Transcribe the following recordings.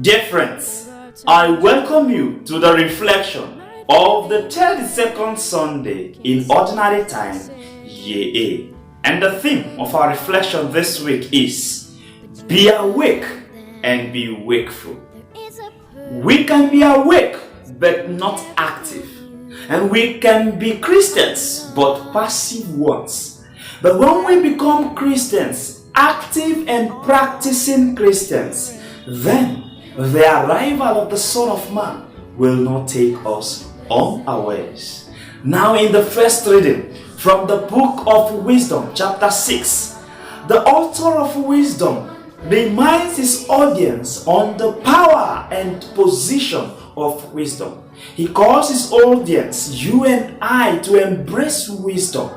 Dear friends, I welcome you to the reflection of the 32nd Sunday in Ordinary Time, Year A. And the theme of our reflection this week is Be Awake and Be Wakeful. We can be awake but not active. And we can be Christians but passive ones. But when we become Christians, active and practicing Christians, then the arrival of the Son of Man will not take us unawares. Now in the first reading from the book of Wisdom, chapter 6, the author of wisdom reminds his audience on the power and position of wisdom. He calls his audience, you and I, to embrace wisdom.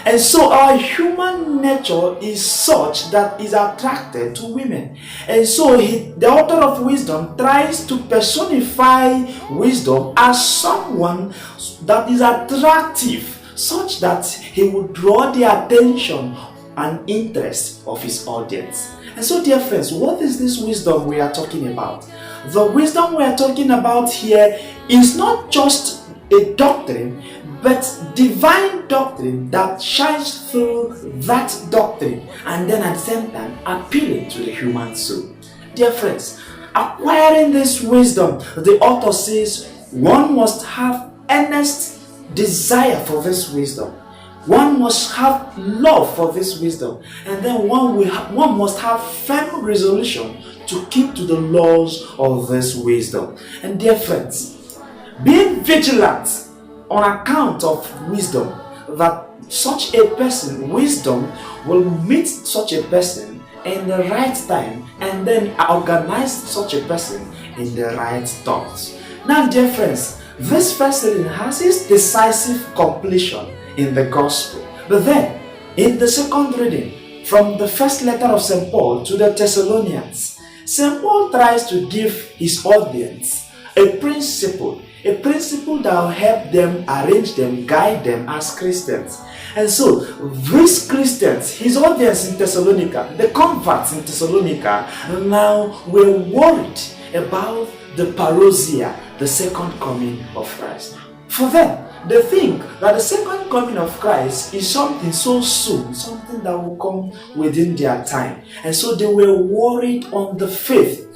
And so our human nature is such that is attracted to women. And so the author of wisdom tries to personify wisdom as someone that is attractive, such that he will draw the attention and interest of his audience. And so, dear friends, what is this wisdom we are talking about? The wisdom we are talking about here is not just a doctrine, but divine doctrine that shines through that doctrine and then at the same time appealing to the human soul. Dear friends, acquiring this wisdom, the author says one must have earnest desire for this wisdom. One must have love for this wisdom, and then one must have firm resolution to keep to the laws of this wisdom. And dear friends, being vigilant on account of wisdom, that such a person, wisdom will meet such a person in the right time and then organize such a person in the right thoughts. Now, dear friends, this first reading has its decisive completion in the gospel. But then, in the second reading, from the first letter of St. Paul to the Thessalonians, St. Paul tries to give his audience a principle that will help them, arrange them, guide them as Christians. And so, these Christians, his audience in Thessalonica, the converts in Thessalonica, now were worried about the parousia, the second coming of Christ. For them, they think that the second coming of Christ is something so soon, something that will come within their time. And so they were worried on the faith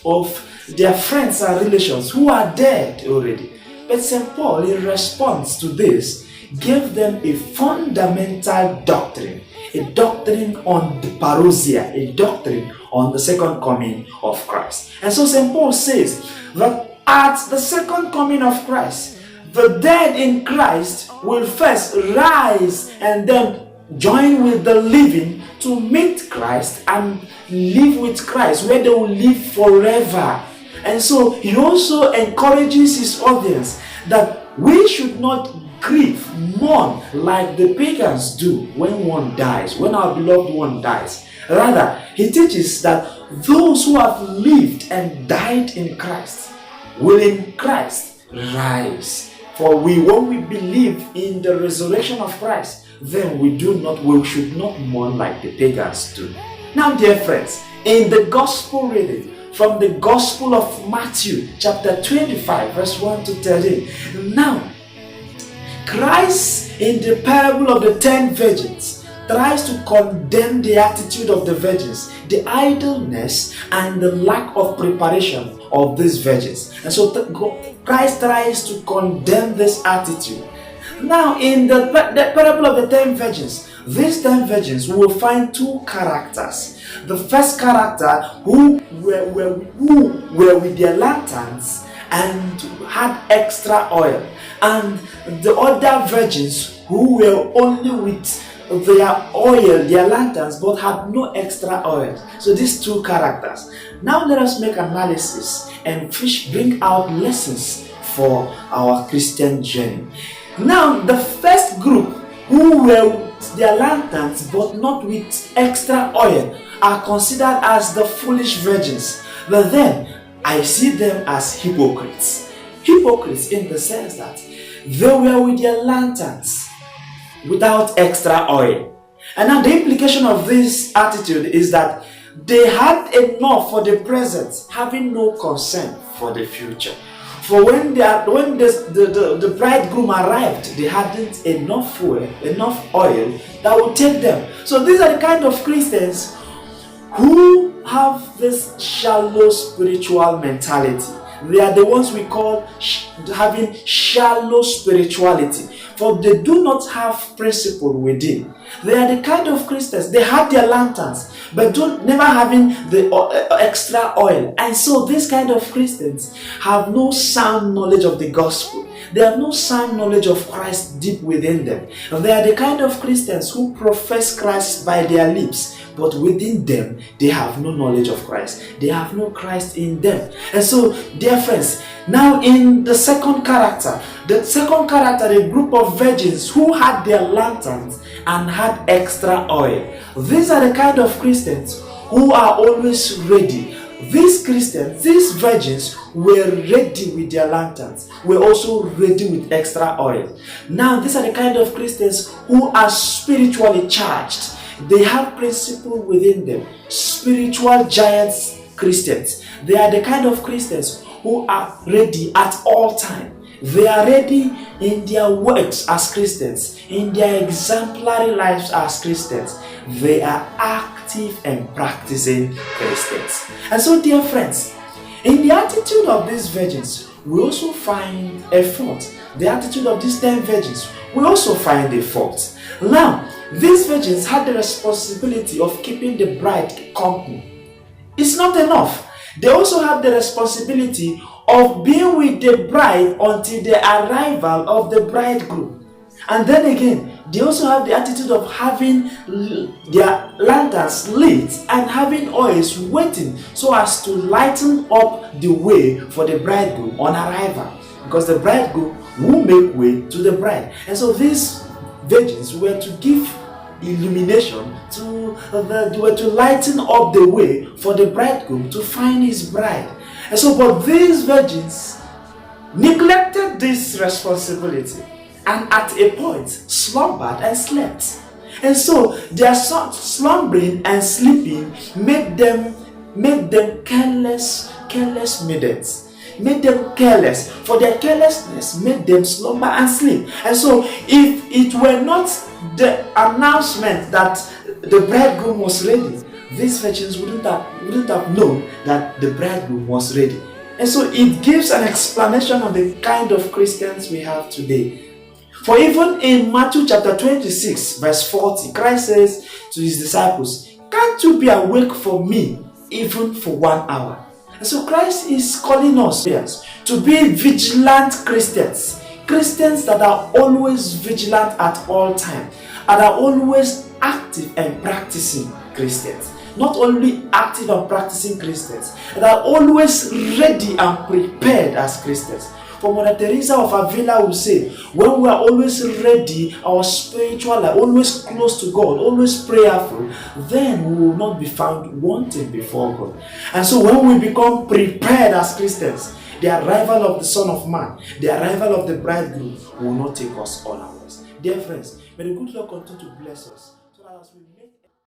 of their friends and relations who are dead already. But St. Paul, in response to this, gave them a fundamental doctrine, a doctrine on the parousia, a doctrine on the second coming of Christ. And so St. Paul says that at the second coming of Christ, the dead in Christ will first rise and then join with the living to meet Christ and live with Christ, where they will live forever. And so he also encourages his audience that we should not grieve, mourn like the pagans do when one dies, when our beloved one dies. Rather, he teaches that those who have lived and died in Christ will in Christ rise. For when we believe in the resurrection of Christ, then we should not mourn like the pagans do. Now, dear friends, in the gospel reading from the Gospel of Matthew, chapter 25, verse 1 to 13. Now, Christ, in the parable of the 10 virgins, tries to condemn the attitude of the virgins, the idleness and the lack of preparation of these virgins. And so Christ tries to condemn this attitude. Now, in the parable of the 10 virgins, these 10 virgins, we will find two characters. The first character, who were with their lanterns and had extra oil, and the other virgins who were only with their oil, their lanterns, but had no extra oil. So these two characters. Now let us make analysis and bring out lessons for our Christian journey. Now, the first group, who were with their lanterns but not with extra oil, are considered as the foolish virgins. But then I see them as hypocrites. Hypocrites in the sense that they were with their lanterns without extra oil. And now the implication of this attitude is that They had enough for the present, having no concern for the future. For when the bridegroom arrived, they hadn't enough fuel, enough oil that would take them. So these are the kind of Christians who have this shallow spiritual mentality. They are the ones we call having shallow spirituality, for they do not have principle within. They are the kind of Christians, they have their lanterns, but never having the extra oil. And so these kind of Christians have no sound knowledge of the gospel. They have no sound knowledge of Christ deep within them. And they are the kind of Christians who profess Christ by their lips, but within them, they have no knowledge of Christ. They have no Christ in them. And so, dear friends, now in the second character, the group of virgins who had their lanterns and had extra oil. These are the kind of Christians who are always ready. These Christians, these virgins, were ready with their lanterns, were also ready with extra oil. Now, these are the kind of Christians who are spiritually charged. They have principle within them. Spiritual giants Christians. They are the kind of Christians who are ready at all times. They are ready in their works as Christians, in their exemplary lives as Christians. They are active and practicing Christians. And so, dear friends, in the attitude of these virgins, we also find a fault. The attitude of these 10 virgins, we also find a fault. Now, these virgins had the responsibility of keeping the bride company. It's not enough. They also have the responsibility of being with the bride until the arrival of the bridegroom. And then again, they also have the attitude of having their lanterns lit and having oils waiting so as to lighten up the way for the bridegroom on arrival. Because the bridegroom will make way to the bride. And so these virgins were to give illumination, were to lighten up the way for the bridegroom to find his bride. And so, but these virgins neglected this responsibility and at a point slumbered and slept. And so their slumbering and sleeping made them careless maidens. Made them careless. For their carelessness made them slumber and sleep. And so if it were not the announcement that the bridegroom was ready, these virgins wouldn't have known that the bridegroom was ready. And so it gives an explanation of the kind of Christians we have today. For even in Matthew chapter 26 verse 40, Christ says to his disciples, "Can't you be awake for me even for 1 hour?" And so Christ is calling us to be vigilant Christians. Christians that are always vigilant at all times and are always active and practicing Christians. Not only active and practicing Christians, that are always ready and prepared as Christians. For Mother Teresa of Avila will say, when we are always ready, our spiritual life, always close to God, always prayerful, then we will not be found wanting before God. And so when we become prepared as Christians, the arrival of the Son of Man, the arrival of the bridegroom will not take us unawares. Dear friends, may the good Lord continue to bless us so that as we